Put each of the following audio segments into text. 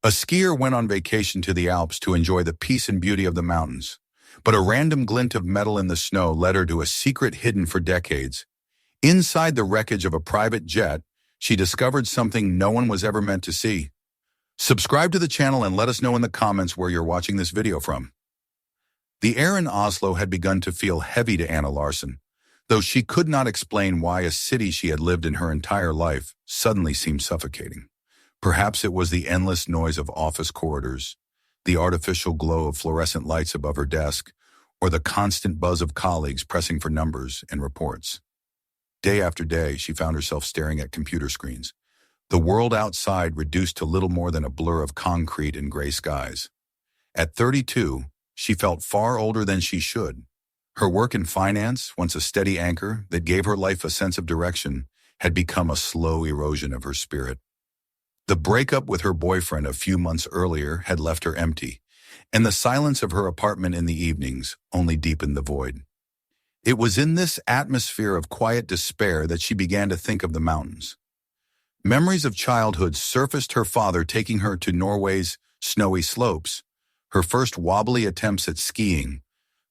A skier went on vacation to the Alps to enjoy the peace and beauty of the mountains, but a random glint of metal in the snow led her to a secret hidden for decades. Inside the wreckage of a private jet, she discovered something no one was ever meant to see. Subscribe to the channel and let us know in the comments where you're watching this video from. The air in Oslo had begun to feel heavy to Anna Larsson, though she could not explain why a city she had lived in her entire life suddenly seemed suffocating. Perhaps it was the endless noise of office corridors, the artificial glow of fluorescent lights above her desk, or the constant buzz of colleagues pressing for numbers and reports. Day after day, she found herself staring at computer screens, the world outside reduced to little more than a blur of concrete and gray skies. At 32, she felt far older than she should. Her work in finance, once a steady anchor that gave her life a sense of direction, had become a slow erosion of her spirit. The breakup with her boyfriend a few months earlier had left her empty, and the silence of her apartment in the evenings only deepened the void. It was in this atmosphere of quiet despair that she began to think of the mountains. Memories of childhood surfaced, her father taking her to Norway's snowy slopes, her first wobbly attempts at skiing,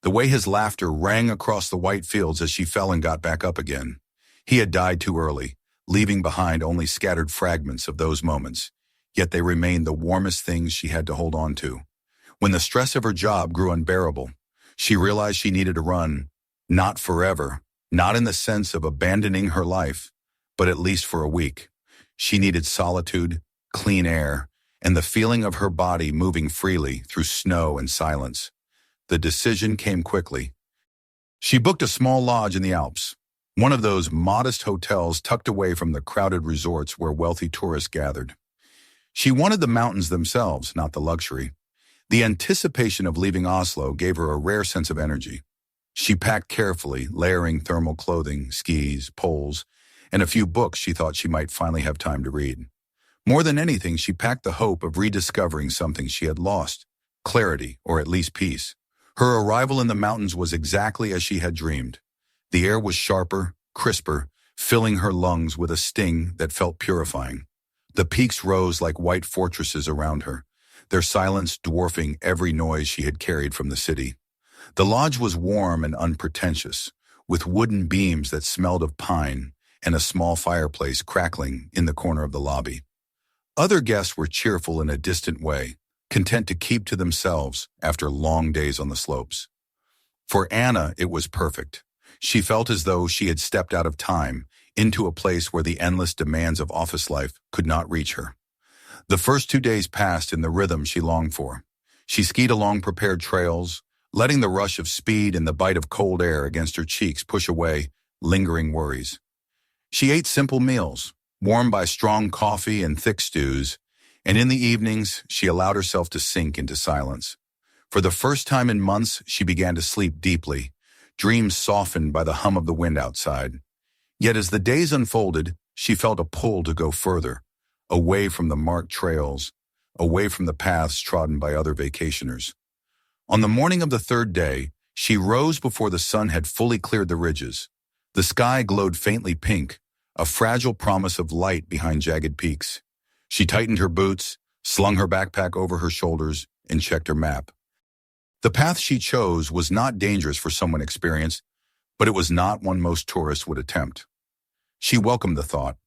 the way his laughter rang across the white fields as she fell and got back up again. He had died too early, leaving behind only scattered fragments of those moments, yet they remained the warmest things she had to hold on to. When the stress of her job grew unbearable, she realized she needed to run, not forever, not in the sense of abandoning her life, but at least for a week. She needed solitude, clean air, and the feeling of her body moving freely through snow and silence. The decision came quickly. She booked a small lodge in the Alps, one of those modest hotels tucked away from the crowded resorts where wealthy tourists gathered. She wanted the mountains themselves, not the luxury. The anticipation of leaving Oslo gave her a rare sense of energy. She packed carefully, layering thermal clothing, skis, poles, and a few books she thought she might finally have time to read. More than anything, she packed the hope of rediscovering something she had lost, clarity, or at least peace. Her arrival in the mountains was exactly as she had dreamed. The air was sharper, crisper, filling her lungs with a sting that felt purifying. The peaks rose like white fortresses around her, their silence dwarfing every noise she had carried from the city. The lodge was warm and unpretentious, with wooden beams that smelled of pine and a small fireplace crackling in the corner of the lobby. Other guests were cheerful in a distant way, content to keep to themselves after long days on the slopes. For Anna, it was perfect. She felt as though she had stepped out of time into a place where the endless demands of office life could not reach her. The first 2 days passed in the rhythm she longed for. She skied along prepared trails, letting the rush of speed and the bite of cold air against her cheeks push away lingering worries. She ate simple meals, warmed by strong coffee and thick stews, and in the evenings, she allowed herself to sink into silence. For the first time in months, she began to sleep deeply, dreams softened by the hum of the wind outside. Yet as the days unfolded, she felt a pull to go further, away from the marked trails, away from the paths trodden by other vacationers. On the morning of the third day, she rose before the sun had fully cleared the ridges. The sky glowed faintly pink, a fragile promise of light behind jagged peaks. She tightened her boots, slung her backpack over her shoulders, and checked her map. The path she chose was not dangerous for someone experienced, but it was not one most tourists would attempt. She welcomed the thought.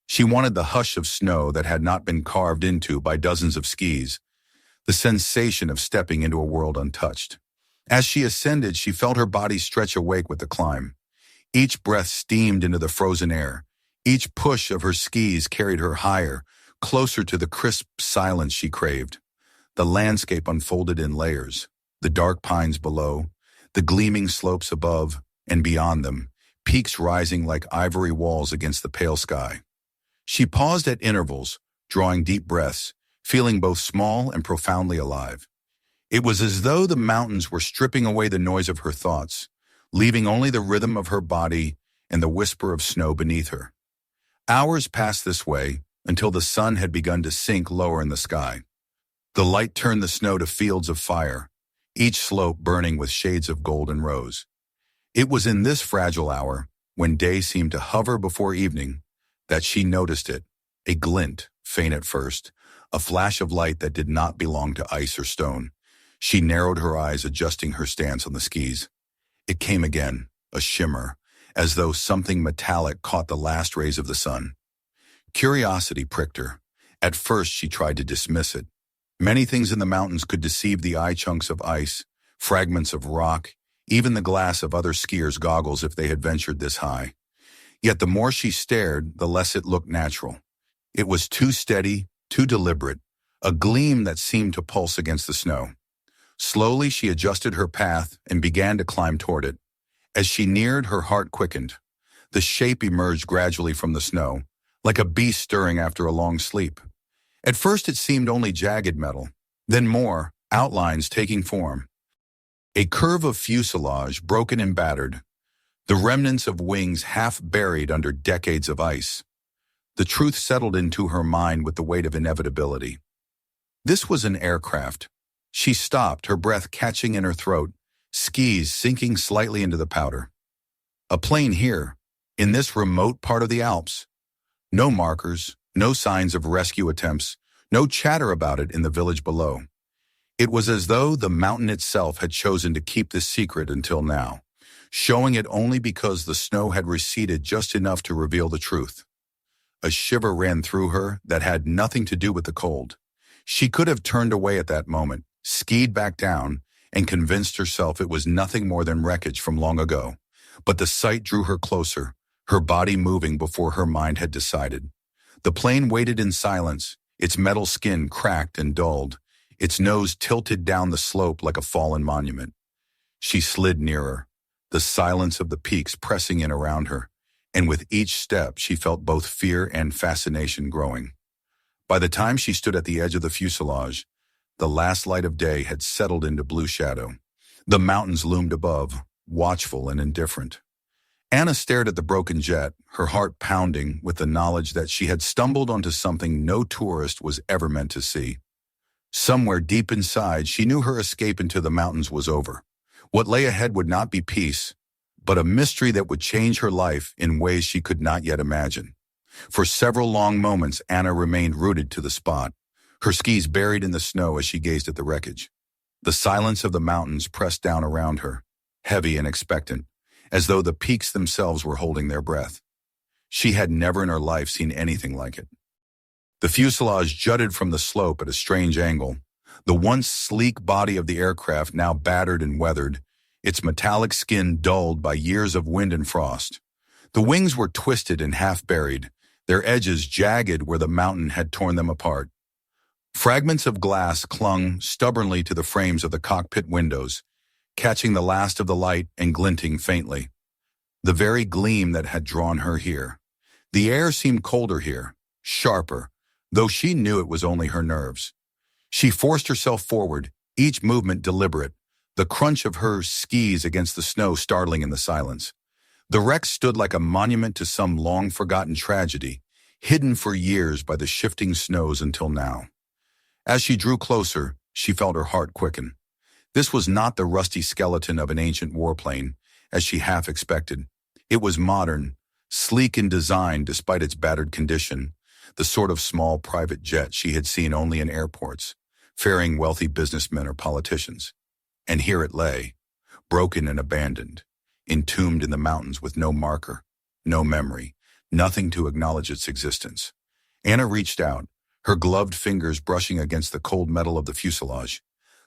She wanted the hush of snow that had not been carved into by dozens of skis, the sensation of stepping into a world untouched. As she ascended, she felt her body stretch awake with the climb. Each breath steamed into the frozen air. Each push of her skis carried her higher, closer to the crisp silence she craved. The landscape unfolded in layers, the dark pines below, the gleaming slopes above, and beyond them, peaks rising like ivory walls against the pale sky. She paused at intervals, drawing deep breaths, feeling both small and profoundly alive. It was as though the mountains were stripping away the noise of her thoughts, leaving only the rhythm of her body and the whisper of snow beneath her. Hours passed this way until the sun had begun to sink lower in the sky. The light turned the snow to fields of fire, each slope burning with shades of gold and rose. It was in this fragile hour, when day seemed to hover before evening, that she noticed it, a glint, faint at first, a flash of light that did not belong to ice or stone. She narrowed her eyes, adjusting her stance on the skis. It came again, a shimmer, as though something metallic caught the last rays of the sun. Curiosity pricked her. At first, she tried to dismiss it. Many things in the mountains could deceive the eye: chunks of ice, fragments of rock, even the glass of other skiers' goggles if they had ventured this high. Yet the more she stared, the less it looked natural. It was too steady, too deliberate, a gleam that seemed to pulse against the snow. Slowly, she adjusted her path and began to climb toward it. As she neared, her heart quickened. The shape emerged gradually from the snow, like a beast stirring after a long sleep. At first, it seemed only jagged metal, then more, outlines taking form. A curve of fuselage, broken and battered, the remnants of wings half buried under decades of ice. The truth settled into her mind with the weight of inevitability. This was an aircraft. She stopped, her breath catching in her throat, skis sinking slightly into the powder. A plane here, in this remote part of the Alps. No markers, no signs of rescue attempts, no chatter about it in the village below. It was as though the mountain itself had chosen to keep this secret until now, showing it only because the snow had receded just enough to reveal the truth. A shiver ran through her that had nothing to do with the cold. She could have turned away at that moment, skied back down, and convinced herself it was nothing more than wreckage from long ago. But the sight drew her closer, her body moving before her mind had decided. The plane waited in silence, its metal skin cracked and dulled, its nose tilted down the slope like a fallen monument. She slid nearer, the silence of the peaks pressing in around her, and with each step she felt both fear and fascination growing. By the time she stood at the edge of the fuselage, the last light of day had settled into blue shadow. The mountains loomed above, watchful and indifferent. Anna stared at the broken jet, her heart pounding with the knowledge that she had stumbled onto something no tourist was ever meant to see. Somewhere deep inside, she knew her escape into the mountains was over. What lay ahead would not be peace, but a mystery that would change her life in ways she could not yet imagine. For several long moments, Anna remained rooted to the spot, her skis buried in the snow as she gazed at the wreckage. The silence of the mountains pressed down around her, heavy and expectant, as though the peaks themselves were holding their breath. She had never in her life seen anything like it. The fuselage jutted from the slope at a strange angle, the once sleek body of the aircraft now battered and weathered, its metallic skin dulled by years of wind and frost. The wings were twisted and half buried, their edges jagged where the mountain had torn them apart. Fragments of glass clung stubbornly to the frames of the cockpit windows, catching the last of the light and glinting faintly. The very gleam that had drawn her here. The air seemed colder here, sharper, though she knew it was only her nerves. She forced herself forward, each movement deliberate, the crunch of her skis against the snow startling in the silence. The wreck stood like a monument to some long-forgotten tragedy, hidden for years by the shifting snows until now. As she drew closer, she felt her heart quicken. This was not the rusty skeleton of an ancient warplane, as she half expected. It was modern, sleek in design despite its battered condition, the sort of small private jet she had seen only in airports, ferrying wealthy businessmen or politicians. And here it lay, broken and abandoned, entombed in the mountains with no marker, no memory, nothing to acknowledge its existence. Anna reached out, her gloved fingers brushing against the cold metal of the fuselage.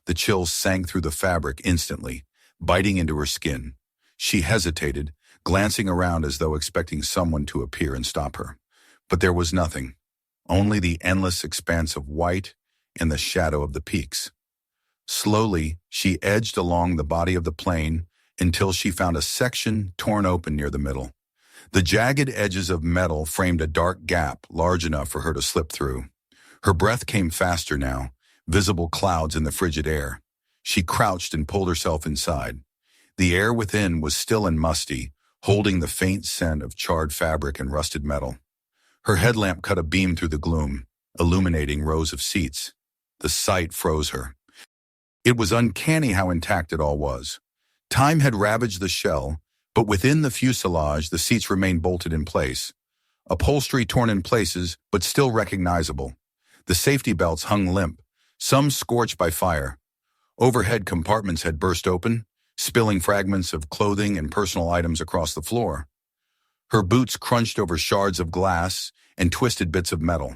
The chills sank through the fabric instantly, biting into her skin. She hesitated, glancing around as though expecting someone to appear and stop her. But there was nothing, only the endless expanse of white and the shadow of the peaks. Slowly, she edged along the body of the plane until she found a section torn open near the middle. The jagged edges of metal framed a dark gap large enough for her to slip through. Her breath came faster now, visible clouds in the frigid air. She crouched and pulled herself inside. The air within was still and musty, holding the faint scent of charred fabric and rusted metal. Her headlamp cut a beam through the gloom, illuminating rows of seats. The sight froze her. It was uncanny how intact it all was. Time had ravaged the shell, but within the fuselage the seats remained bolted in place. Upholstery torn in places, but still recognizable. The safety belts hung limp, some scorched by fire. Overhead compartments had burst open, spilling fragments of clothing and personal items across the floor. Her boots crunched over shards of glass and twisted bits of metal.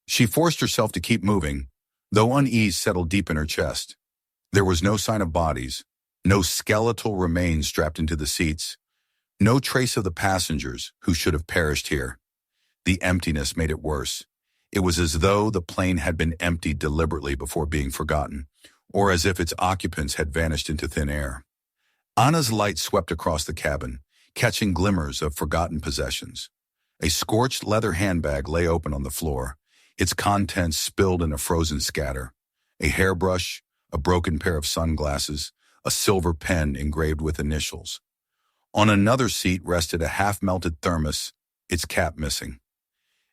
She forced herself to keep moving, though unease settled deep in her chest. There was no sign of bodies, no skeletal remains strapped into the seats, no trace of the passengers who should have perished here. The emptiness made it worse. It was as though the plane had been emptied deliberately before being forgotten, or as if its occupants had vanished into thin air. Anna's light swept across the cabin, catching glimmers of forgotten possessions. A scorched leather handbag lay open on the floor, its contents spilled in a frozen scatter. A hairbrush, a broken pair of sunglasses, a silver pen engraved with initials. On another seat rested a half-melted thermos, its cap missing.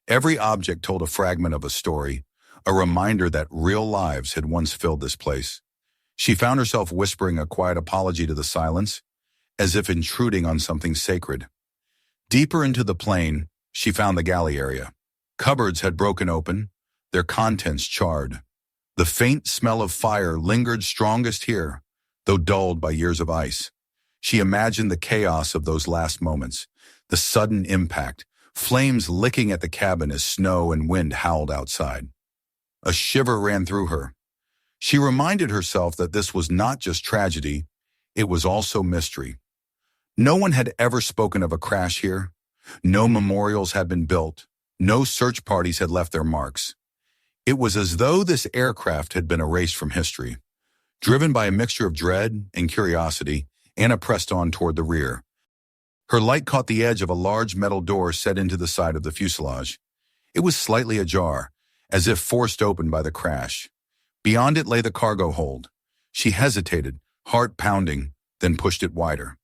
Every object told a fragment of a story, a reminder that real lives had once filled this place. She found herself whispering a quiet apology to the silence, as if intruding on something sacred. Deeper into the plane, she found the galley area. Cupboards had broken open, their contents charred. The faint smell of fire lingered strongest here, though dulled by years of ice. She imagined the chaos of those last moments, the sudden impact, flames licking at the cabin as snow and wind howled outside. A shiver ran through her. She reminded herself that this was not just tragedy, it was also mystery. No one had ever spoken of a crash here. No memorials had been built. No search parties had left their marks. It was as though this aircraft had been erased from history. Driven by a mixture of dread and curiosity, Anna pressed on toward the rear. Her light caught the edge of a large metal door set into the side of the fuselage. It was slightly ajar, as if forced open by the crash. Beyond it lay the cargo hold. She hesitated, heart pounding, then pushed it wider.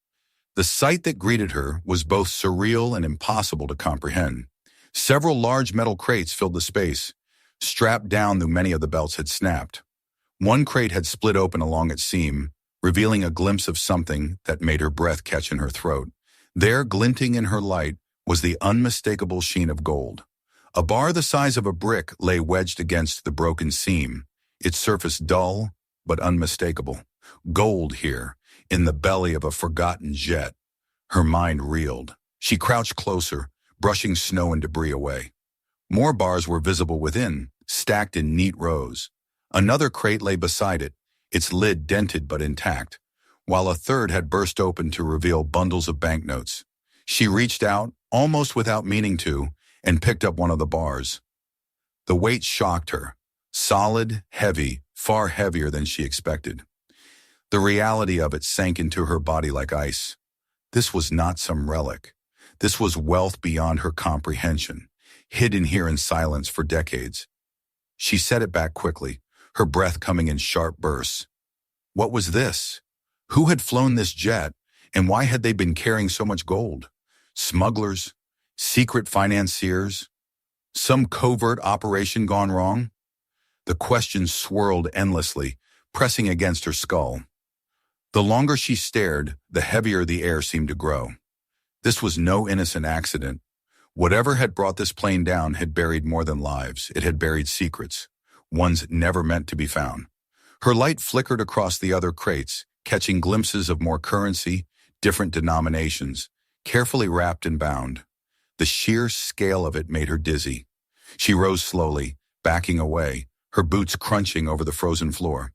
The sight that greeted her was both surreal and impossible to comprehend. Several large metal crates filled the space. Strapped down, though many of the belts had snapped. One crate had split open along its seam, revealing a glimpse of something that made her breath catch in her throat. There, glinting in her light, was the unmistakable sheen of gold. A bar the size of a brick lay wedged against the broken seam, its surface dull but unmistakable. Gold here, in the belly of a forgotten jet. Her mind reeled. She crouched closer, brushing snow and debris away. More bars were visible within, stacked in neat rows. Another crate lay beside it, its lid dented but intact, while a third had burst open to reveal bundles of banknotes. She reached out, almost without meaning to, and picked up one of the bars. The weight shocked her. Solid, heavy, far heavier than she expected. The reality of it sank into her body like ice. This was not some relic. This was wealth beyond her comprehension, hidden here in silence for decades. She set it back quickly, her breath coming in sharp bursts. What was this? Who had flown this jet, and why had they been carrying so much gold? Smugglers? Secret financiers? Some covert operation gone wrong? The questions swirled endlessly, pressing against her skull. The longer she stared, the heavier the air seemed to grow. This was no innocent accident. Whatever had brought this plane down had buried more than lives. It had buried secrets, ones never meant to be found. Her light flickered across the other crates, catching glimpses of more currency, different denominations, carefully wrapped and bound. The sheer scale of it made her dizzy. She rose slowly, backing away, her boots crunching over the frozen floor.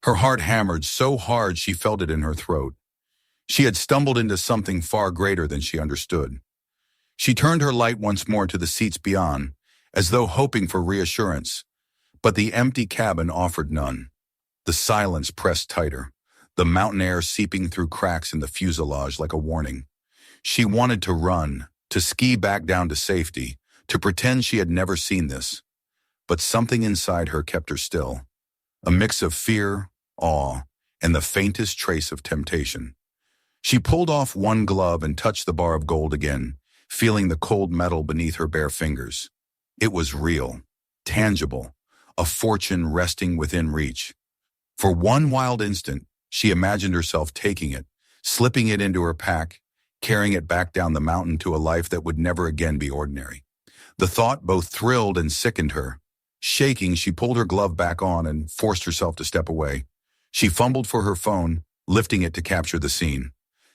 Her heart hammered so hard she felt it in her throat. She had stumbled into something far greater than she understood. She turned her light once more to the seats beyond, as though hoping for reassurance, but the empty cabin offered none. The silence pressed tighter, the mountain air seeping through cracks in the fuselage like a warning. She wanted to run, to ski back down to safety, to pretend she had never seen this. But something inside her kept her still, a mix of fear, awe, and the faintest trace of temptation. She pulled off one glove and touched the bar of gold again, feeling the cold metal beneath her bare fingers. It was real, tangible, a fortune resting within reach. For one wild instant, she imagined herself taking it, slipping it into her pack, carrying it back down the mountain to a life that would never again be ordinary. The thought both thrilled and sickened her. Shaking, she pulled her glove back on and forced herself to step away. She fumbled for her phone, lifting it to capture the scene.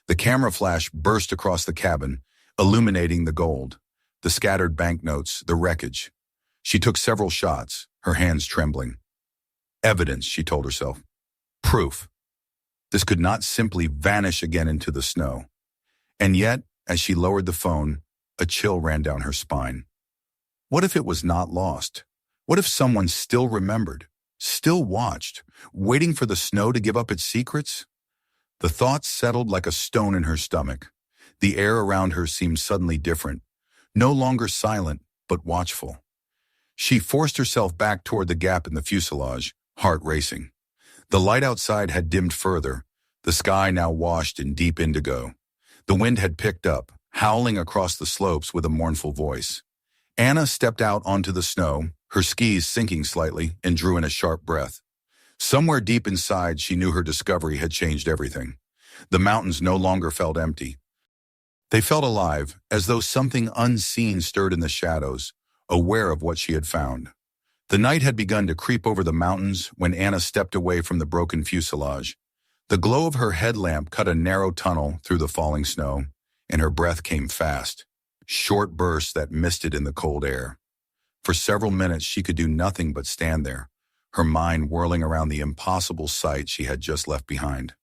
The camera flash burst across the cabin, illuminating the gold, the scattered banknotes, the wreckage. She took several shots, her hands trembling. Evidence, she told herself. Proof. This could not simply vanish again into the snow. And yet, as she lowered the phone, a chill ran down her spine. What if it was not lost? What if someone still remembered, still watched, waiting for the snow to give up its secrets? The thought settled like a stone in her stomach. The air around her seemed suddenly different, no longer silent, but watchful. She forced herself back toward the gap in the fuselage, heart racing. The light outside had dimmed further, the sky now washed in deep indigo. The wind had picked up, howling across the slopes with a mournful voice. Anna stepped out onto the snow, her skis sinking slightly, and drew in a sharp breath. Somewhere deep inside, she knew her discovery had changed everything. The mountains no longer felt empty. They felt alive, as though something unseen stirred in the shadows, aware of what she had found. The night had begun to creep over the mountains when Anna stepped away from the broken fuselage. The glow of her headlamp cut a narrow tunnel through the falling snow, and her breath came fast, short bursts that misted in the cold air. For several minutes she could do nothing but stand there, her mind whirling around the impossible sight she had just left behind.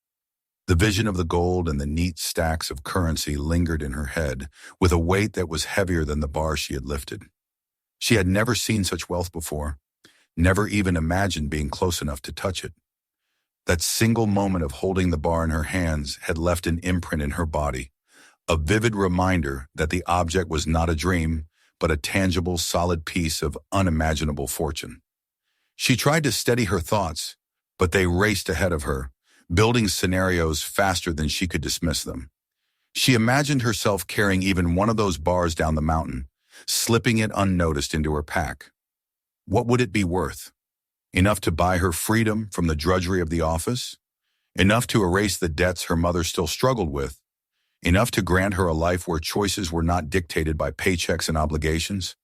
The vision of the gold and the neat stacks of currency lingered in her head with a weight that was heavier than the bar she had lifted. She had never seen such wealth before, never even imagined being close enough to touch it. That single moment of holding the bar in her hands had left an imprint in her body, a vivid reminder that the object was not a dream, but a tangible, solid piece of unimaginable fortune. She tried to steady her thoughts, but they raced ahead of her, building scenarios faster than she could dismiss them. She imagined herself carrying even one of those bars down the mountain, slipping it unnoticed into her pack. What would it be worth? Enough to buy her freedom from the drudgery of the office? Enough to erase the debts her mother still struggled with? Enough to grant her a life where choices were not dictated by paychecks and obligations?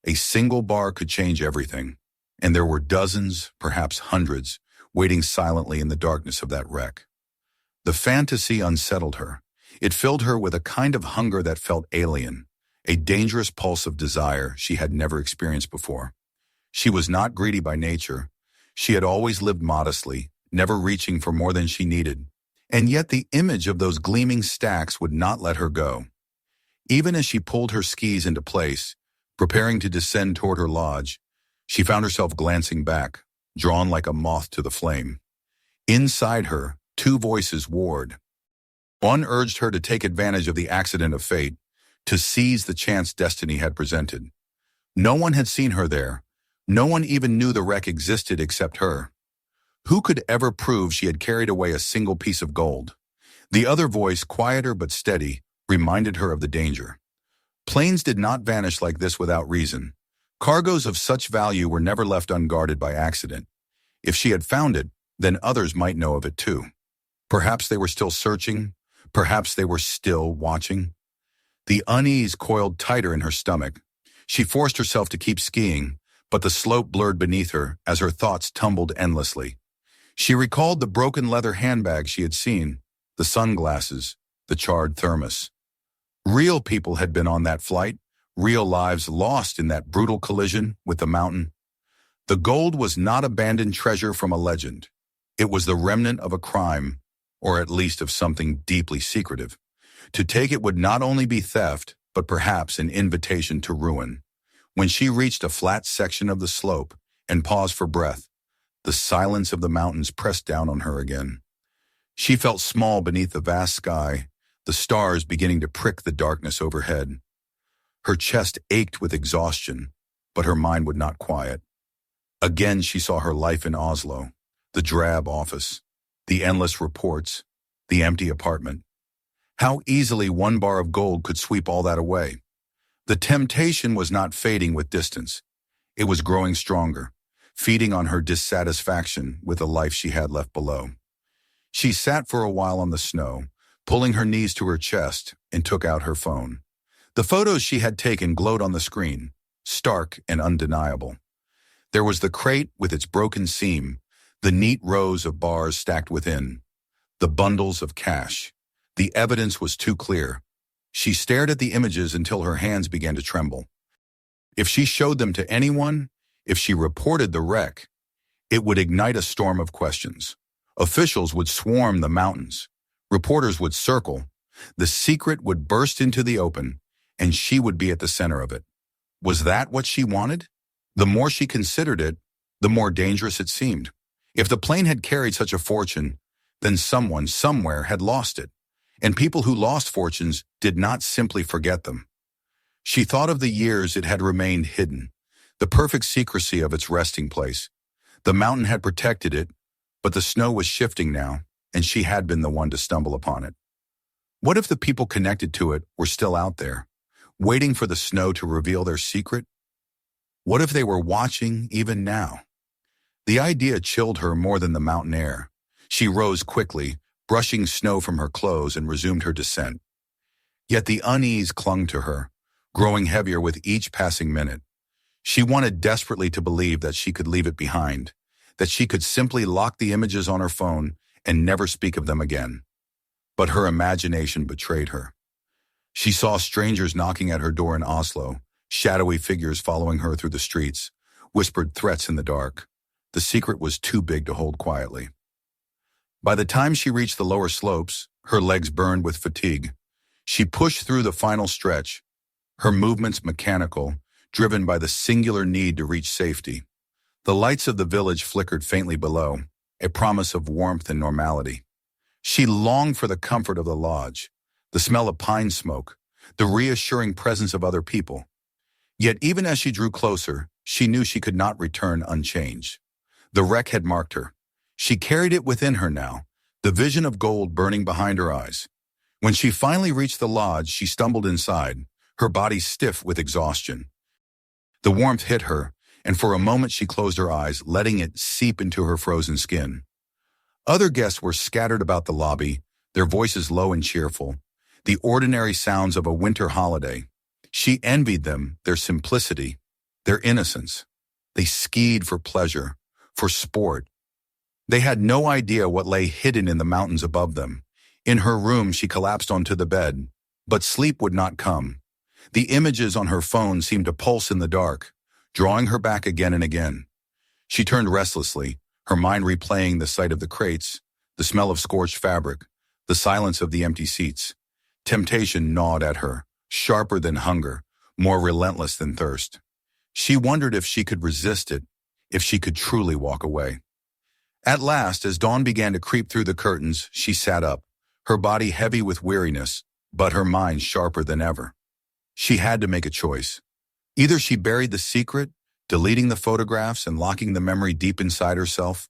A single bar could change everything, and there were dozens, perhaps hundreds, waiting silently in the darkness of that wreck. The fantasy unsettled her. It filled her with a kind of hunger that felt alien, a dangerous pulse of desire she had never experienced before. She was not greedy by nature. She had always lived modestly, never reaching for more than she needed. And yet the image of those gleaming stacks would not let her go. Even as she pulled her skis into place, preparing to descend toward her lodge, she found herself glancing back, drawn like a moth to the flame. Inside her, two voices warred. One urged her to take advantage of the accident of fate, to seize the chance destiny had presented. No one had seen her there. No one even knew the wreck existed except her. Who could ever prove she had carried away a single piece of gold? The other voice, quieter but steady, reminded her of the danger. Planes did not vanish like this without reason. Cargoes of such value were never left unguarded by accident. If she had found it, then others might know of it too. Perhaps they were still searching. Perhaps they were still watching. The unease coiled tighter in her stomach. She forced herself to keep skiing, but the slope blurred beneath her as her thoughts tumbled endlessly. She recalled the broken leather handbag she had seen, the sunglasses, the charred thermos. Real people had been on that flight, real lives lost in that brutal collision with the mountain. The gold was not abandoned treasure from a legend. It was the remnant of a crime, or at least of something deeply secretive. To take it would not only be theft, but perhaps an invitation to ruin. When she reached a flat section of the slope and paused for breath, the silence of the mountains pressed down on her again. She felt small beneath the vast sky, the stars beginning to prick the darkness overhead. Her chest ached with exhaustion, but her mind would not quiet. Again she saw her life in Oslo, the drab office, the endless reports, the empty apartment. How easily one bar of gold could sweep all that away. The temptation was not fading with distance. It was growing stronger, feeding on her dissatisfaction with the life she had left below. She sat for a while on the snow, pulling her knees to her chest, and took out her phone. The photos she had taken glowed on the screen, stark and undeniable. There was the crate with its broken seam, the neat rows of bars stacked within, the bundles of cash. The evidence was too clear. She stared at the images until her hands began to tremble. If she showed them to anyone, if she reported the wreck, it would ignite a storm of questions. Officials would swarm the mountains. Reporters would circle. The secret would burst into the open, and she would be at the center of it. Was that what she wanted? The more she considered it, the more dangerous it seemed. If the plane had carried such a fortune, then someone somewhere had lost it, and people who lost fortunes did not simply forget them. She thought of the years it had remained hidden, the perfect secrecy of its resting place. The mountain had protected it, but the snow was shifting now, and she had been the one to stumble upon it. What if the people connected to it were still out there, waiting for the snow to reveal their secret? What if they were watching even now? The idea chilled her more than the mountain air. She rose quickly, brushing snow from her clothes, and resumed her descent. Yet the unease clung to her, growing heavier with each passing minute. She wanted desperately to believe that she could leave it behind, that she could simply lock the images on her phone and never speak of them again. But her imagination betrayed her. She saw strangers knocking at her door in Oslo, shadowy figures following her through the streets, whispered threats in the dark. The secret was too big to hold quietly. By the time she reached the lower slopes, her legs burned with fatigue. She pushed through the final stretch, her movements mechanical, driven by the singular need to reach safety. The lights of the village flickered faintly below, a promise of warmth and normality. She longed for the comfort of the lodge, the smell of pine smoke, the reassuring presence of other people. Yet even as she drew closer, she knew she could not return unchanged. The wreck had marked her. She carried it within her now, the vision of gold burning behind her eyes. When she finally reached the lodge, she stumbled inside, her body stiff with exhaustion. The warmth hit her, and for a moment she closed her eyes, letting it seep into her frozen skin. Other guests were scattered about the lobby, their voices low and cheerful, the ordinary sounds of a winter holiday. She envied them, their simplicity, their innocence. They skied for pleasure, for sport. They had no idea what lay hidden in the mountains above them. In her room, she collapsed onto the bed, but sleep would not come. The images on her phone seemed to pulse in the dark, drawing her back again and again. She turned restlessly, her mind replaying the sight of the crates, the smell of scorched fabric, the silence of the empty seats. Temptation gnawed at her, sharper than hunger, more relentless than thirst. She wondered if she could resist it, if she could truly walk away. At last, as dawn began to creep through the curtains, she sat up, her body heavy with weariness, but her mind sharper than ever. She had to make a choice. Either she buried the secret, deleting the photographs and locking the memory deep inside herself,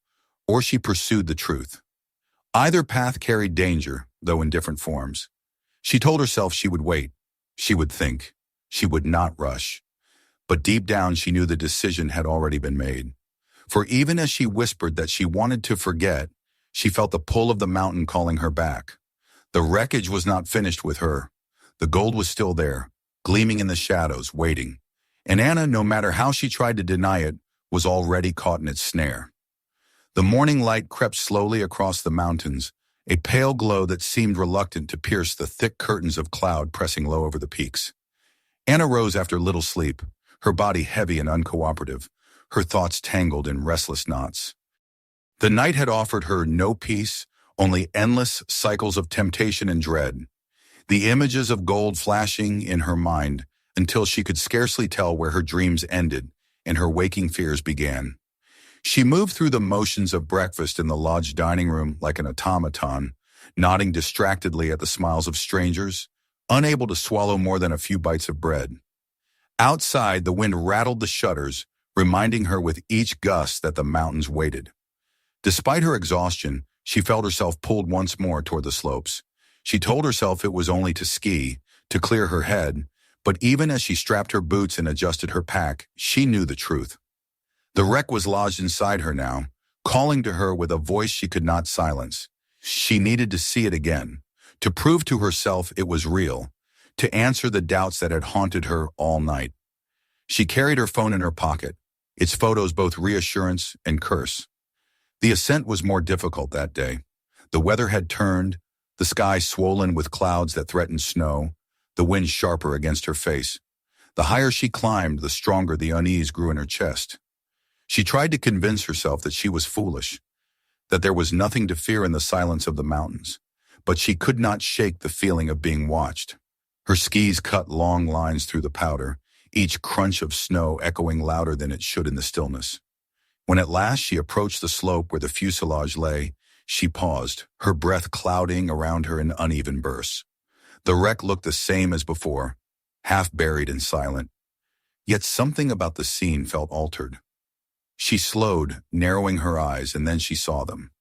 or she pursued the truth. Either path carried danger, though in different forms. She told herself she would wait, she would think, she would not rush. But deep down she knew the decision had already been made. For even as she whispered that she wanted to forget, she felt the pull of the mountain calling her back. The wreckage was not finished with her. The gold was still there, gleaming in the shadows, waiting. And Anna, no matter how she tried to deny it, was already caught in its snare. The morning light crept slowly across the mountains, a pale glow that seemed reluctant to pierce the thick curtains of cloud pressing low over the peaks. Anna rose after little sleep, her body heavy and uncooperative, her thoughts tangled in restless knots. The night had offered her no peace, only endless cycles of temptation and dread. The images of gold flashing in her mind until she could scarcely tell where her dreams ended and her waking fears began. She moved through the motions of breakfast in the lodge dining room like an automaton, nodding distractedly at the smiles of strangers, unable to swallow more than a few bites of bread. Outside, the wind rattled the shutters, reminding her with each gust that the mountains waited. Despite her exhaustion, she felt herself pulled once more toward the slopes. She told herself it was only to ski, to clear her head, but even as she strapped her boots and adjusted her pack, she knew the truth. The wreck was lodged inside her now, calling to her with a voice she could not silence. She needed to see it again, to prove to herself it was real, to answer the doubts that had haunted her all night. She carried her phone in her pocket, its photos both reassurance and curse. The ascent was more difficult that day. The weather had turned, the sky swollen with clouds that threatened snow, the wind sharper against her face. The higher she climbed, the stronger the unease grew in her chest. She tried to convince herself that she was foolish, that there was nothing to fear in the silence of the mountains, but she could not shake the feeling of being watched. Her skis cut long lines through the powder, each crunch of snow echoing louder than it should in the stillness. When at last she approached the slope where the fuselage lay, she paused, her breath clouding around her in uneven bursts. The wreck looked the same as before, half buried and silent. Yet something about the scene felt altered. She slowed, narrowing her eyes, and then she saw them.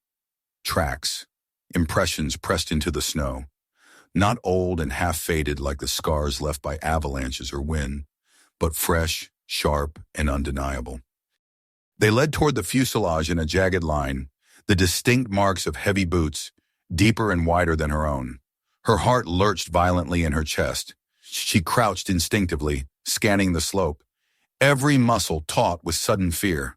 Tracks, impressions pressed into the snow, not old and half-faded like the scars left by avalanches or wind, but fresh, sharp, and undeniable. They led toward the fuselage in a jagged line, the distinct marks of heavy boots, deeper and wider than her own. Her heart lurched violently in her chest. She crouched instinctively, scanning the slope, every muscle taut with sudden fear.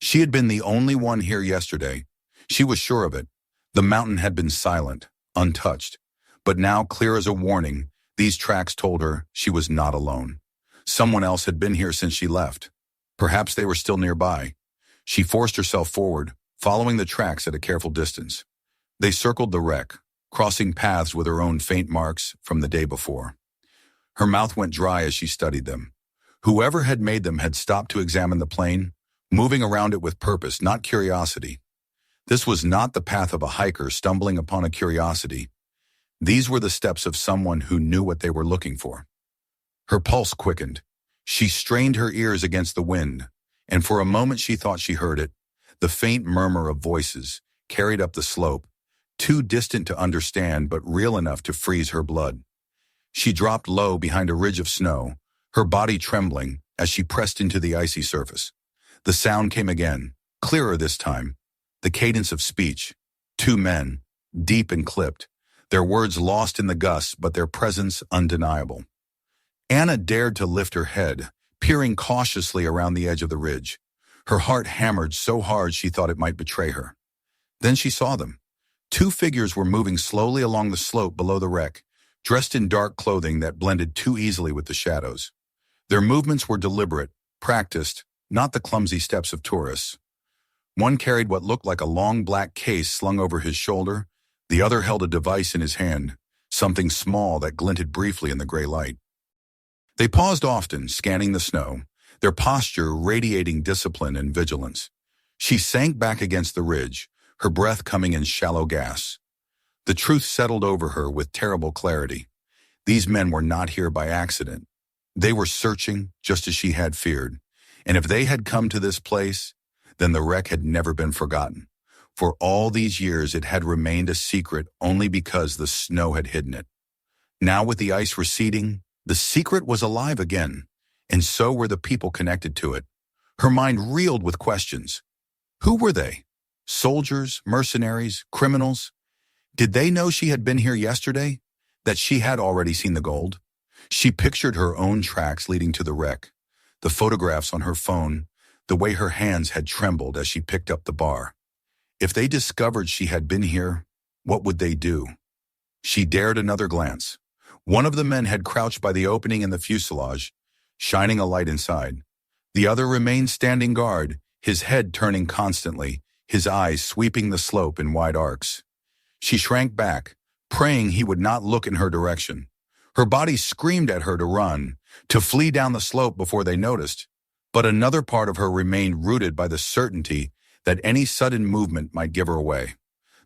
She had been the only one here yesterday. She was sure of it. The mountain had been silent, untouched. But now, clear as a warning, these tracks told her she was not alone. Someone else had been here since she left. Perhaps they were still nearby. She forced herself forward, following the tracks at a careful distance. They circled the wreck, crossing paths with her own faint marks from the day before. Her mouth went dry as she studied them. Whoever had made them had stopped to examine the plane, moving around it with purpose, not curiosity. This was not the path of a hiker stumbling upon a curiosity. These were the steps of someone who knew what they were looking for. Her pulse quickened. She strained her ears against the wind, and for a moment she thought she heard it, the faint murmur of voices, carried up the slope, too distant to understand but real enough to freeze her blood. She dropped low behind a ridge of snow, her body trembling as she pressed into the icy surface. The sound came again, clearer this time, the cadence of speech. Two men, deep and clipped, their words lost in the gusts but their presence undeniable. Anna dared to lift her head, peering cautiously around the edge of the ridge. Her heart hammered so hard she thought it might betray her. Then she saw them. Two figures were moving slowly along the slope below the wreck, dressed in dark clothing that blended too easily with the shadows. Their movements were deliberate, practiced, not the clumsy steps of tourists. One carried what looked like a long black case slung over his shoulder. The other held a device in his hand, something small that glinted briefly in the gray light. They paused often, scanning the snow, their posture radiating discipline and vigilance. She sank back against the ridge, her breath coming in shallow gasps. The truth settled over her with terrible clarity. These men were not here by accident. They were searching, just as she had feared. And if they had come to this place, then the wreck had never been forgotten. For all these years it had remained a secret only because the snow had hidden it. Now with the ice receding, the secret was alive again, and so were the people connected to it. Her mind reeled with questions. Who were they? Soldiers, mercenaries, criminals? Did they know she had been here yesterday? That she had already seen the gold? She pictured her own tracks leading to the wreck, the photographs on her phone, the way her hands had trembled as she picked up the bar. If they discovered she had been here, what would they do? She dared another glance. One of the men had crouched by the opening in the fuselage, shining a light inside. The other remained standing guard, his head turning constantly, his eyes sweeping the slope in wide arcs. She shrank back, praying he would not look in her direction. Her body screamed at her to run, to flee down the slope before they noticed. But another part of her remained rooted by the certainty that any sudden movement might give her away.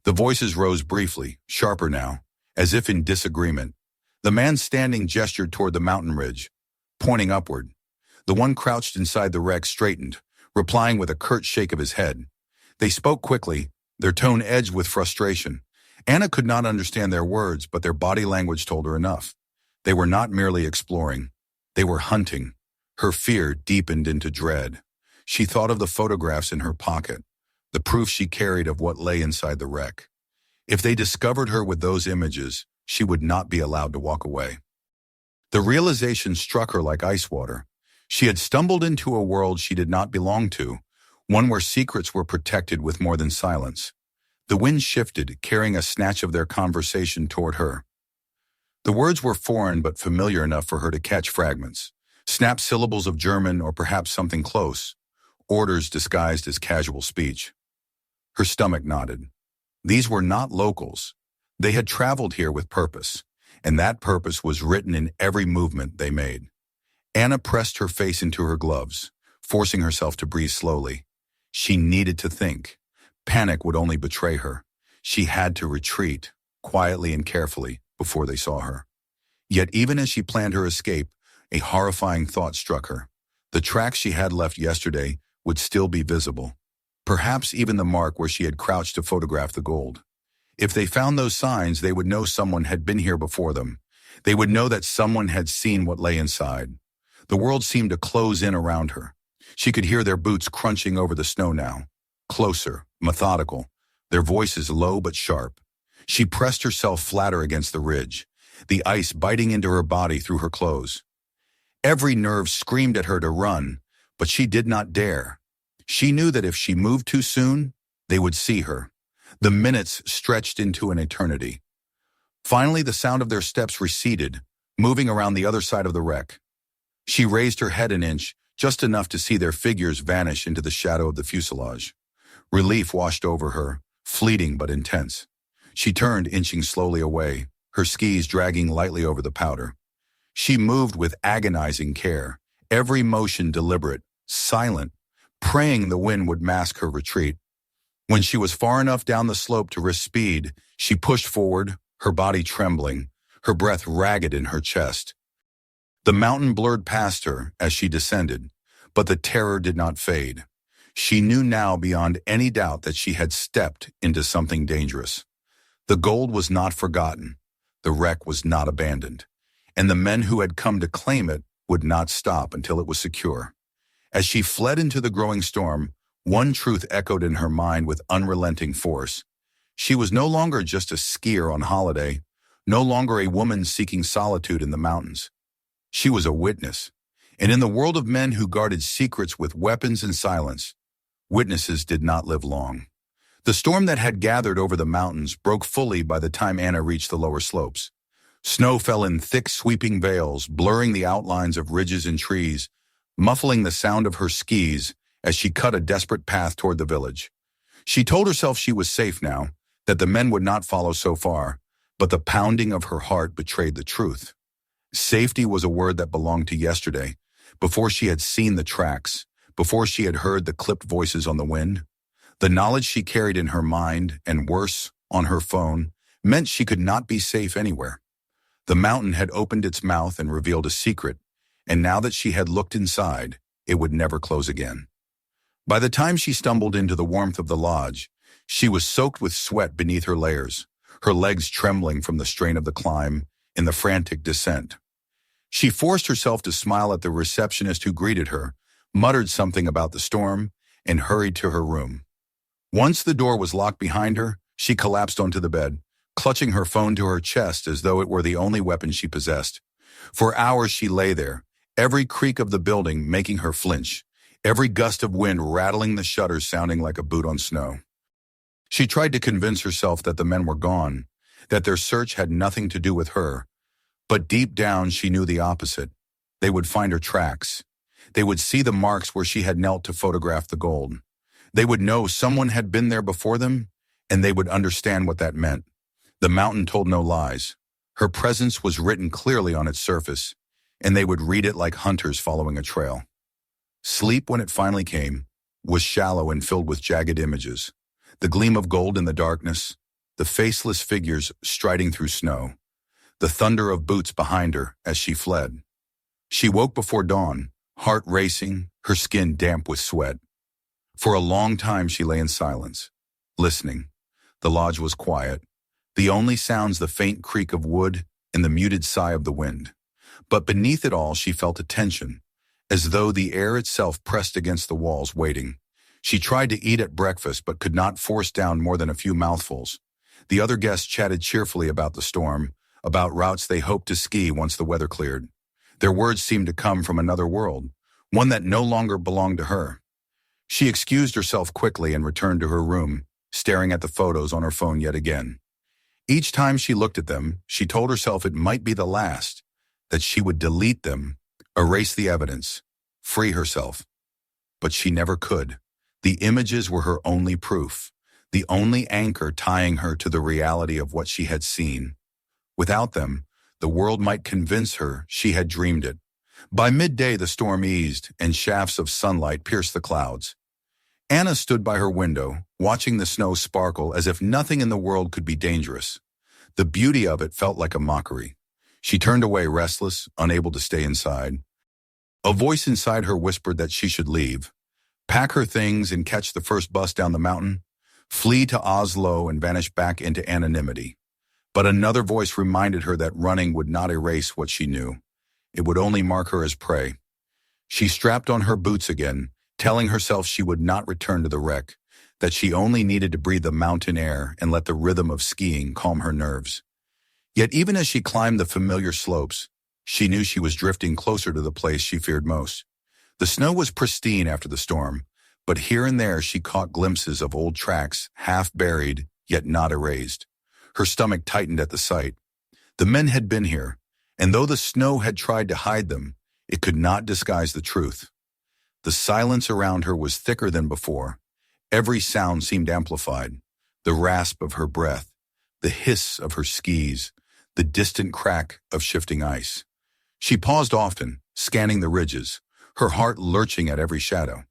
The voices rose briefly, sharper now, as if in disagreement. The man standing gestured toward the mountain ridge, pointing upward. The one crouched inside the wreck straightened, replying with a curt shake of his head. They spoke quickly, their tone edged with frustration. Anna could not understand their words, but their body language told her enough. They were not merely exploring. They were hunting. Her fear deepened into dread. She thought of the photographs in her pocket, the proof she carried of what lay inside the wreck. If they discovered her with those images, she would not be allowed to walk away. The realization struck her like ice water. She had stumbled into a world she did not belong to, one where secrets were protected with more than silence. The wind shifted, carrying a snatch of their conversation toward her. The words were foreign but familiar enough for her to catch fragments, snapped syllables of German or perhaps something close, orders disguised as casual speech. Her stomach knotted. These were not locals. They had traveled here with purpose, and that purpose was written in every movement they made. Anna pressed her face into her gloves, forcing herself to breathe slowly. She needed to think. Panic would only betray her. She had to retreat, quietly and carefully, before they saw her. Yet even as she planned her escape, a horrifying thought struck her. The tracks she had left yesterday would still be visible. Perhaps even the mark where she had crouched to photograph the gold. If they found those signs, they would know someone had been here before them. They would know that someone had seen what lay inside. The world seemed to close in around her. She could hear their boots crunching over the snow now. Closer, methodical, their voices low but sharp. She pressed herself flatter against the ridge, the ice biting into her body through her clothes. Every nerve screamed at her to run, but she did not dare. She knew that if she moved too soon, they would see her. The minutes stretched into an eternity. Finally, the sound of their steps receded, moving around the other side of the wreck. She raised her head an inch, just enough to see their figures vanish into the shadow of the fuselage. Relief washed over her, fleeting but intense. She turned, inching slowly away, her skis dragging lightly over the powder. She moved with agonizing care, every motion deliberate, silent, praying the wind would mask her retreat. When she was far enough down the slope to risk speed, she pushed forward, her body trembling, her breath ragged in her chest. The mountain blurred past her as she descended, but the terror did not fade. She knew now beyond any doubt that she had stepped into something dangerous. The gold was not forgotten, the wreck was not abandoned, and the men who had come to claim it would not stop until it was secure. As she fled into the growing storm, one truth echoed in her mind with unrelenting force. She was no longer just a skier on holiday, no longer a woman seeking solitude in the mountains. She was a witness, and in the world of men who guarded secrets with weapons and silence, witnesses did not live long. The storm that had gathered over the mountains broke fully by the time Anna reached the lower slopes. Snow fell in thick, sweeping veils, blurring the outlines of ridges and trees, muffling the sound of her skis as she cut a desperate path toward the village. She told herself she was safe now, that the men would not follow so far, but the pounding of her heart betrayed the truth. Safety was a word that belonged to yesterday, before she had seen the tracks, before she had heard the clipped voices on the wind. The knowledge she carried in her mind, and worse, on her phone, meant she could not be safe anywhere. The mountain had opened its mouth and revealed a secret, and now that she had looked inside, it would never close again. By the time she stumbled into the warmth of the lodge, she was soaked with sweat beneath her layers, her legs trembling from the strain of the climb in the frantic descent. She forced herself to smile at the receptionist who greeted her, muttered something about the storm, and hurried to her room. Once the door was locked behind her, she collapsed onto the bed, clutching her phone to her chest as though it were the only weapon she possessed. For hours she lay there, every creak of the building making her flinch, every gust of wind rattling the shutters sounding like a boot on snow. She tried to convince herself that the men were gone, that their search had nothing to do with her, but deep down she knew the opposite. They would find her tracks. They would see the marks where she had knelt to photograph the gold. They would know someone had been there before them, and they would understand what that meant. The mountain told no lies. Her presence was written clearly on its surface, and they would read it like hunters following a trail. Sleep, when it finally came, was shallow and filled with jagged images. The gleam of gold in the darkness, the faceless figures striding through snow, the thunder of boots behind her as she fled. She woke before dawn, heart racing, her skin damp with sweat. For a long time she lay in silence, listening. The lodge was quiet, the only sounds the faint creak of wood and the muted sigh of the wind. But beneath it all she felt a tension, as though the air itself pressed against the walls waiting. She tried to eat at breakfast but could not force down more than a few mouthfuls. The other guests chatted cheerfully about the storm, about routes they hoped to ski once the weather cleared. Their words seemed to come from another world, one that no longer belonged to her. She excused herself quickly and returned to her room, staring at the photos on her phone yet again. Each time she looked at them, she told herself it might be the last, that she would delete them, erase the evidence, free herself. But she never could. The images were her only proof, the only anchor tying her to the reality of what she had seen. Without them, the world might convince her she had dreamed it. By midday, the storm eased, and shafts of sunlight pierced the clouds. Anna stood by her window, watching the snow sparkle as if nothing in the world could be dangerous. The beauty of it felt like a mockery. She turned away restless, unable to stay inside. A voice inside her whispered that she should leave, pack her things and catch the first bus down the mountain, flee to Oslo and vanish back into anonymity. But another voice reminded her that running would not erase what she knew. It would only mark her as prey. She strapped on her boots again, telling herself she would not return to the wreck, that she only needed to breathe the mountain air and let the rhythm of skiing calm her nerves. Yet even as she climbed the familiar slopes, she knew she was drifting closer to the place she feared most. The snow was pristine after the storm, but here and there she caught glimpses of old tracks, half buried, yet not erased. Her stomach tightened at the sight. The men had been here, and though the snow had tried to hide them, it could not disguise the truth. The silence around her was thicker than before. Every sound seemed amplified. The rasp of her breath, the hiss of her skis, the distant crack of shifting ice. She paused often, scanning the ridges, her heart lurching at every shadow.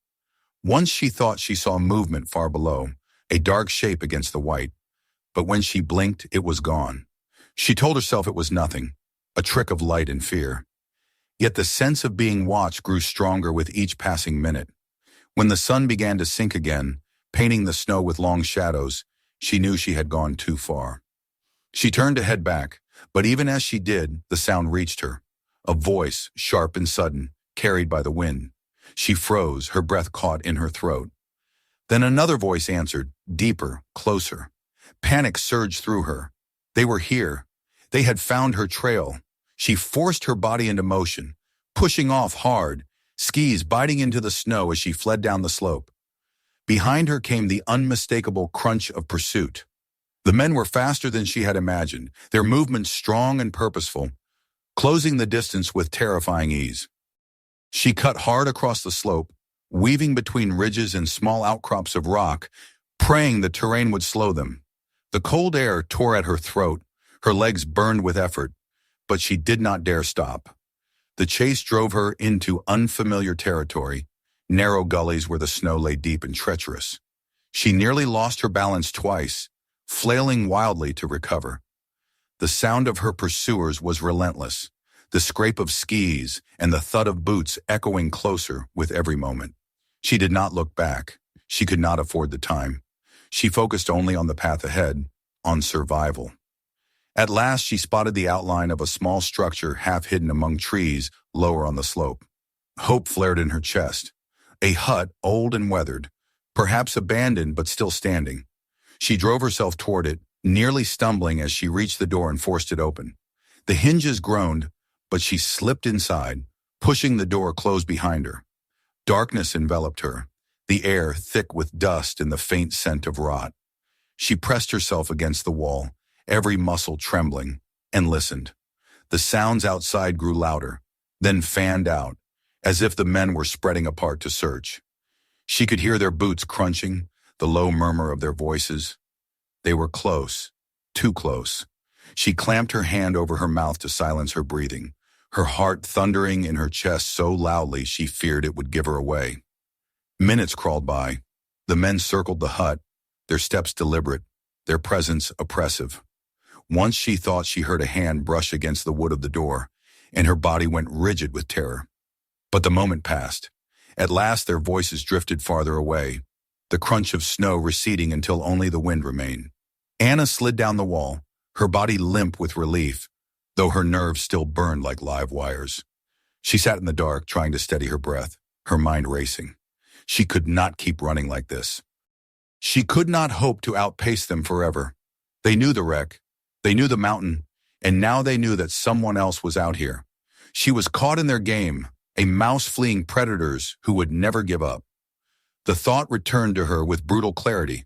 Once she thought she saw movement far below, a dark shape against the white. But when she blinked, it was gone. She told herself it was nothing, a trick of light and fear. Yet the sense of being watched grew stronger with each passing minute. When the sun began to sink again, painting the snow with long shadows, she knew she had gone too far. She turned to head back, but even as she did, the sound reached her. A voice, sharp and sudden, carried by the wind. She froze, her breath caught in her throat. Then another voice answered, deeper, closer. Panic surged through her. They were here. They had found her trail. She forced her body into motion, pushing off hard, skis biting into the snow as she fled down the slope. Behind her came the unmistakable crunch of pursuit. The men were faster than she had imagined, their movements strong and purposeful, closing the distance with terrifying ease. She cut hard across the slope, weaving between ridges and small outcrops of rock, praying the terrain would slow them. The cold air tore at her throat, her legs burned with effort, but she did not dare stop. The chase drove her into unfamiliar territory, narrow gullies where the snow lay deep and treacherous. She nearly lost her balance twice, flailing wildly to recover. The sound of her pursuers was relentless, the scrape of skis and the thud of boots echoing closer with every moment. She did not look back. She could not afford the time. She focused only on the path ahead, on survival. At last, she spotted the outline of a small structure half hidden among trees lower on the slope. Hope flared in her chest. A hut, old and weathered, perhaps abandoned but still standing. She drove herself toward it, nearly stumbling as she reached the door and forced it open. The hinges groaned, but she slipped inside, pushing the door closed behind her. Darkness enveloped her, the air thick with dust and the faint scent of rot. She pressed herself against the wall, every muscle trembling, and listened. The sounds outside grew louder, then fanned out, as if the men were spreading apart to search. She could hear their boots crunching, the low murmur of their voices. They were close, too close. She clamped her hand over her mouth to silence her breathing, her heart thundering in her chest so loudly she feared it would give her away. Minutes crawled by. The men circled the hut, their steps deliberate, their presence oppressive. Once she thought she heard a hand brush against the wood of the door, and her body went rigid with terror. But the moment passed. At last their voices drifted farther away, the crunch of snow receding until only the wind remained. Anna slid down the wall, her body limp with relief, though her nerves still burned like live wires. She sat in the dark, trying to steady her breath, her mind racing. She could not keep running like this. She could not hope to outpace them forever. They knew the wreck. They knew the mountain, and now they knew that someone else was out here. She was caught in their game, a mouse fleeing predators who would never give up. The thought returned to her with brutal clarity.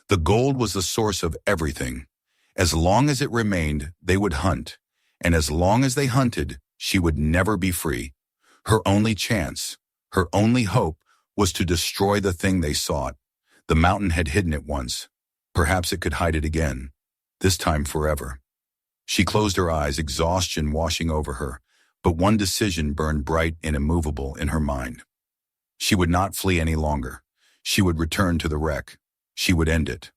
The gold was the source of everything. As long as it remained, they would hunt. And as long as they hunted, she would never be free. Her only chance, her only hope, was to destroy the thing they sought. The mountain had hidden it once. Perhaps it could hide it again, this time forever. She closed her eyes, exhaustion washing over her, but one decision burned bright and immovable in her mind. She would not flee any longer. She would return to the wreck. She would end it.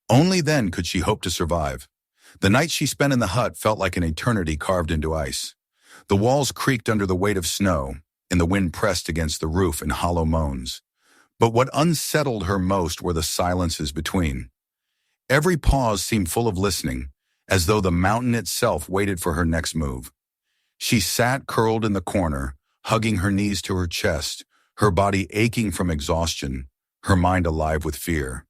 Only then could she hope to survive. The night she spent in the hut felt like an eternity carved into ice. The walls creaked under the weight of snow, and the wind pressed against the roof in hollow moans. But what unsettled her most were the silences between. Every pause seemed full of listening, as though the mountain itself waited for her next move. She sat curled in the corner, hugging her knees to her chest, her body aching from exhaustion, her mind alive with fear.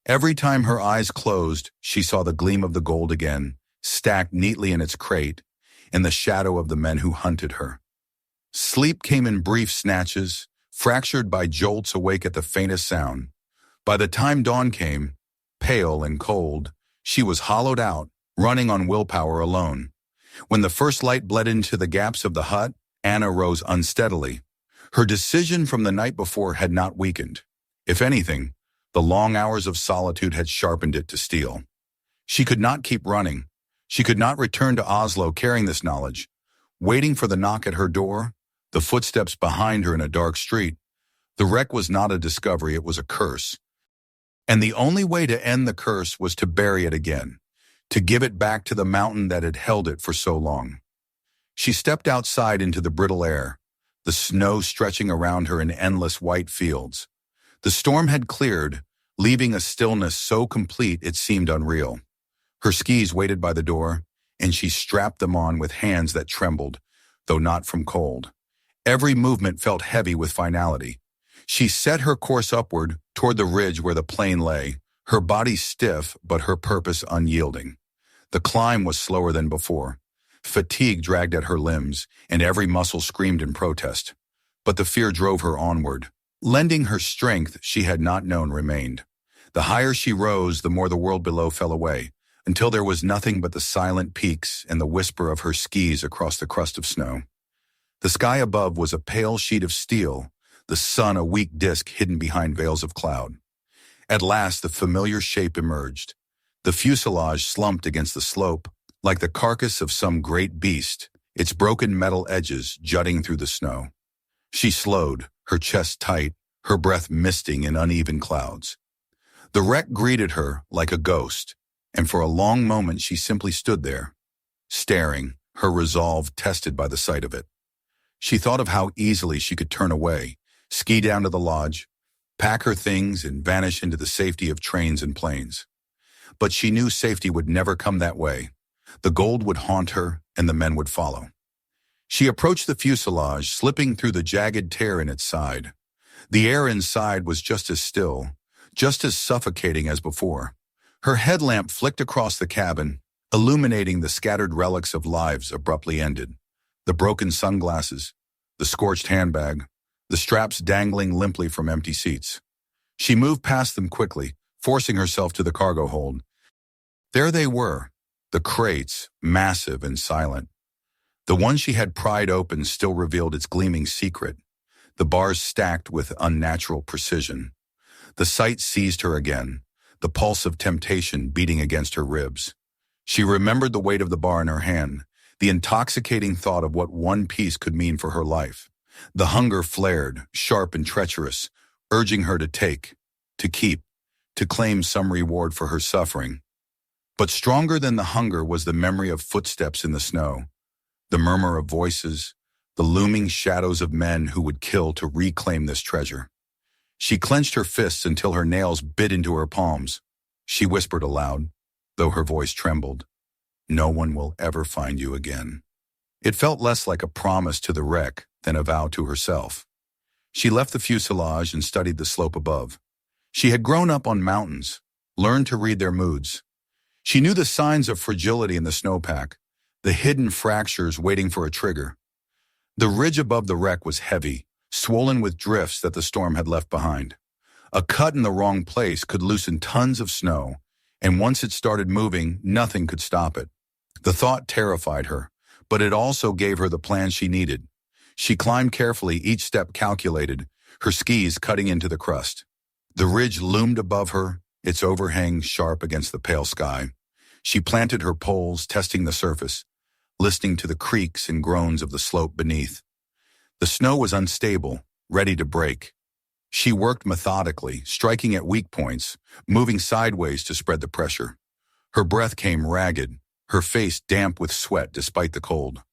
Every time her eyes closed, she saw the gleam of the gold again, stacked neatly in its crate, in the shadow of the men who hunted her. Sleep came in brief snatches, fractured by jolts awake at the faintest sound. By the time dawn came, pale and cold, she was hollowed out, running on willpower alone. When the first light bled into the gaps of the hut, Anna rose unsteadily. Her decision from the night before had not weakened. If anything, the long hours of solitude had sharpened it to steel. She could not keep running. She could not return to Oslo carrying this knowledge. Waiting for the knock at her door, the footsteps behind her in a dark street. The wreck was not a discovery, it was a curse. And the only way to end the curse was to bury it again, to give it back to the mountain that had held it for so long. She stepped outside into the brittle air, the snow stretching around her in endless white fields. The storm had cleared, leaving a stillness so complete it seemed unreal. Her skis waited by the door, and she strapped them on with hands that trembled, though not from cold. Every movement felt heavy with finality. She set her course upward, toward the ridge where the plain lay, her body stiff but her purpose unyielding. The climb was slower than before. Fatigue dragged at her limbs, and every muscle screamed in protest. But the fear drove her onward. Lending her strength she had not known remained. The higher she rose, the more the world below fell away, until there was nothing but the silent peaks and the whisper of her skis across the crust of snow. The sky above was a pale sheet of steel, the sun a weak disk hidden behind veils of cloud. At last the familiar shape emerged. The fuselage slumped against the slope, like the carcass of some great beast, its broken metal edges jutting through the snow. She slowed, her chest tight, her breath misting in uneven clouds. The wreck greeted her like a ghost, and for a long moment she simply stood there, staring, her resolve tested by the sight of it. She thought of how easily she could turn away, ski down to the lodge, pack her things, and vanish into the safety of trains and planes. But she knew safety would never come that way. The gold would haunt her, and the men would follow. She approached the fuselage, slipping through the jagged tear in its side. The air inside was just as still, just as suffocating as before. Her headlamp flicked across the cabin, illuminating the scattered relics of lives abruptly ended. The broken sunglasses, the scorched handbag, the straps dangling limply from empty seats. She moved past them quickly, forcing herself to the cargo hold. There they were, the crates, massive and silent. The one she had pried open still revealed its gleaming secret, the bars stacked with unnatural precision. The sight seized her again, the pulse of temptation beating against her ribs. She remembered the weight of the bar in her hand, the intoxicating thought of what one piece could mean for her life. The hunger flared, sharp and treacherous, urging her to take, to keep, to claim some reward for her suffering. But stronger than the hunger was the memory of footsteps in the snow, the murmur of voices, the looming shadows of men who would kill to reclaim this treasure. She clenched her fists until her nails bit into her palms. She whispered aloud, though her voice trembled, "No one will ever find you again." It felt less like a promise to the wreck than a vow to herself. She left the fuselage and studied the slope above. She had grown up on mountains, learned to read their moods. She knew the signs of fragility in the snowpack, the hidden fractures waiting for a trigger. The ridge above the wreck was heavy, swollen with drifts that the storm had left behind. A cut in the wrong place could loosen tons of snow, and once it started moving, nothing could stop it. The thought terrified her, but it also gave her the plan she needed. She climbed carefully, each step calculated, her skis cutting into the crust. The ridge loomed above her, its overhang sharp against the pale sky. She planted her poles, testing the surface, listening to the creaks and groans of the slope beneath. The snow was unstable, ready to break. She worked methodically, striking at weak points, moving sideways to spread the pressure. Her breath came ragged, her face damp with sweat despite the cold.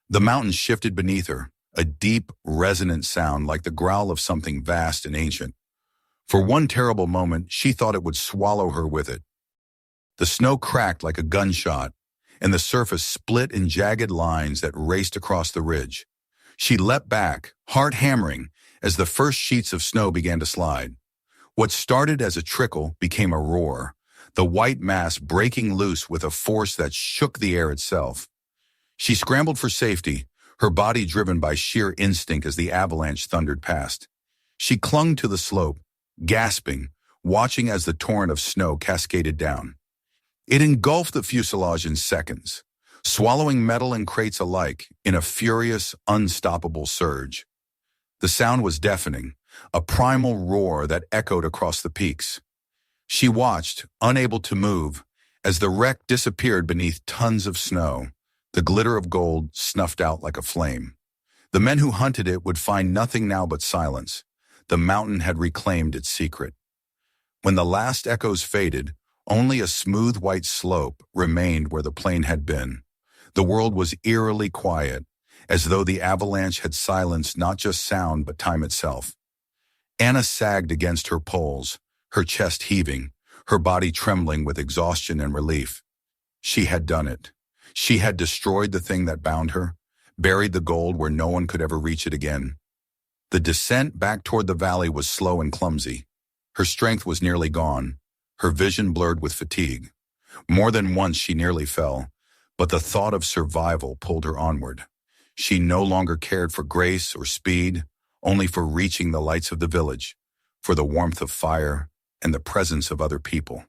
The mountains shifted beneath her, a deep, resonant sound like the growl of something vast and ancient. For one terrible moment, she thought it would swallow her with it. The snow cracked like a gunshot, and the surface split in jagged lines that raced across the ridge. She leapt back, heart hammering, as the first sheets of snow began to slide. What started as a trickle became a roar, the white mass breaking loose with a force that shook the air itself. She scrambled for safety, her body driven by sheer instinct as the avalanche thundered past. She clung to the slope, gasping, watching as the torrent of snow cascaded down. It engulfed the fuselage in seconds, swallowing metal and crates alike in a furious, unstoppable surge. The sound was deafening, a primal roar that echoed across the peaks. She watched, unable to move, as the wreck disappeared beneath tons of snow, the glitter of gold snuffed out like a flame. The men who hunted it would find nothing now but silence. The mountain had reclaimed its secret. When the last echoes faded, only a smooth white slope remained where the plane had been. The world was eerily quiet, as though the avalanche had silenced not just sound but time itself. Anna sagged against her poles, her chest heaving, her body trembling with exhaustion and relief. She had done it. She had destroyed the thing that bound her, buried the gold where no one could ever reach it again. The descent back toward the valley was slow and clumsy. Her strength was nearly gone, her vision blurred with fatigue. More than once she nearly fell, but the thought of survival pulled her onward. She no longer cared for grace or speed, only for reaching the lights of the village, for the warmth of fire and the presence of other people.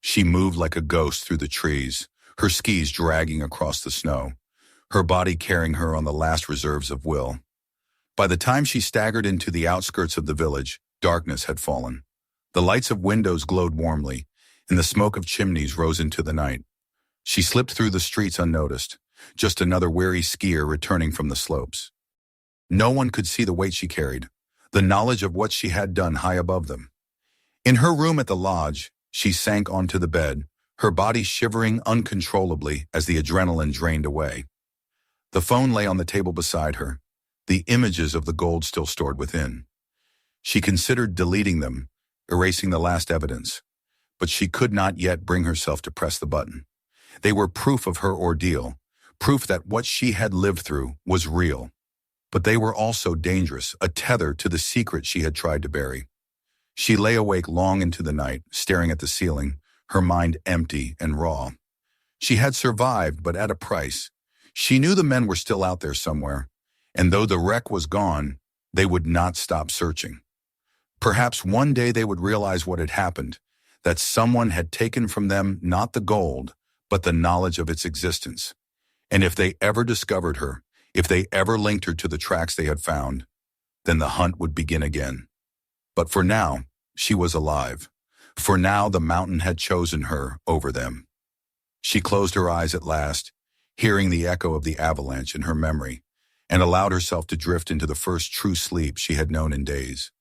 She moved like a ghost through the trees, her skis dragging across the snow, her body carrying her on the last reserves of will. By the time she staggered into the outskirts of the village, darkness had fallen. The lights of windows glowed warmly, and the smoke of chimneys rose into the night. She slipped through the streets unnoticed, just another weary skier returning from the slopes. No one could see the weight she carried, the knowledge of what she had done high above them. In her room at the lodge, she sank onto the bed, her body shivering uncontrollably as the adrenaline drained away. The phone lay on the table beside her, the images of the gold still stored within. She considered deleting them, erasing the last evidence, but she could not yet bring herself to press the button. They were proof of her ordeal, proof that what she had lived through was real. But they were also dangerous, a tether to the secret she had tried to bury. She lay awake long into the night, staring at the ceiling, her mind empty and raw. She had survived, but at a price. She knew the men were still out there somewhere, and though the wreck was gone, they would not stop searching. Perhaps one day they would realize what had happened, that someone had taken from them not the gold, but the knowledge of its existence. And if they ever discovered her, if they ever linked her to the tracks they had found, then the hunt would begin again. But for now, she was alive. For now, the mountain had chosen her over them. She closed her eyes at last, hearing the echo of the avalanche in her memory, and allowed herself to drift into the first true sleep she had known in days.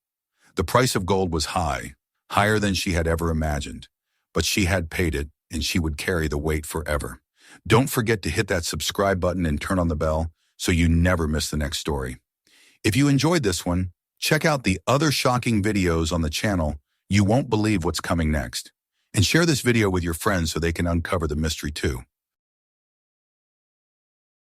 The price of gold was high, higher than she had ever imagined, but she had paid it, and she would carry the weight forever. Don't forget to hit that subscribe button and turn on the bell so you never miss the next story. If you enjoyed this one, check out the other shocking videos on the channel. You won't believe what's coming next. And share this video with your friends so they can uncover the mystery too.